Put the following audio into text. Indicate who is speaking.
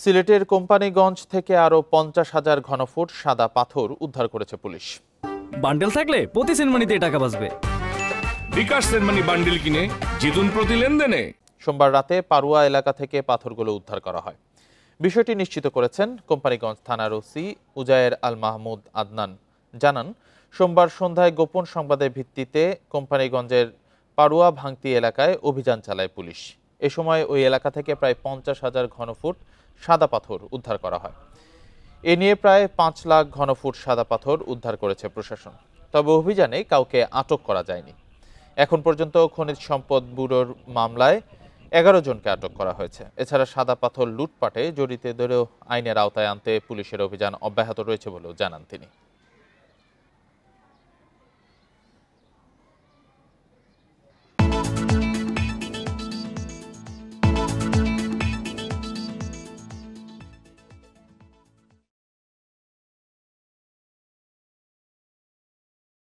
Speaker 1: সিলেটের কোম্পানিগঞ্জ থেকে আরও 50,000 ঘনফুট সাদা পাথর উদ্ধার করেছে পুলিশ।
Speaker 2: বান্ডেল থাকলে প্রতি সেনমানিতে টাকা বাঁচবে।
Speaker 3: বিকাশ সেনমানি বান্ডেল কিনে জিতুন প্রতি লেনদেনে।
Speaker 1: সোমবার রাতে পারুয়া এলাকা থেকে পাথরগুলো উদ্ধার করা হয়। বিষয়টি নিশ্চিত করেছেন কোম্পানিগঞ্জ থানার ওসি উজায়ের আল মাহমুদ আদনান। জানান, সোমবার সন্ধ্যায় গোপন সংবাদের ভিত্তিতে কোম্পানিগঞ্জের পারুয়া ভাঙতি এলাকায় অভিযান চালায় পুলিশ। এ সময় ওই এলাকা থেকে প্রায় 50,000 ঘনফুট সাদা পাথর উদ্ধার করা হয়। এ নিয়ে প্রায় 5 লাখ ঘনফুট সাদা পাথর উদ্ধার করেছে প্রশাসন। তবে অভিযানে কাউকে আটক করা যায়নি। এখন পর্যন্ত খনিজ সম্পদ ব্যুরোর মামলায় 11 জনকে আটক করা হয়েছে। এছাড়া সাদা পাথর লুটপাটে জড়িতদেরও আইনের আওতায় আনতে পুলিশের অভিযান অব্যাহত রয়েছে বলেও জানান তিনি।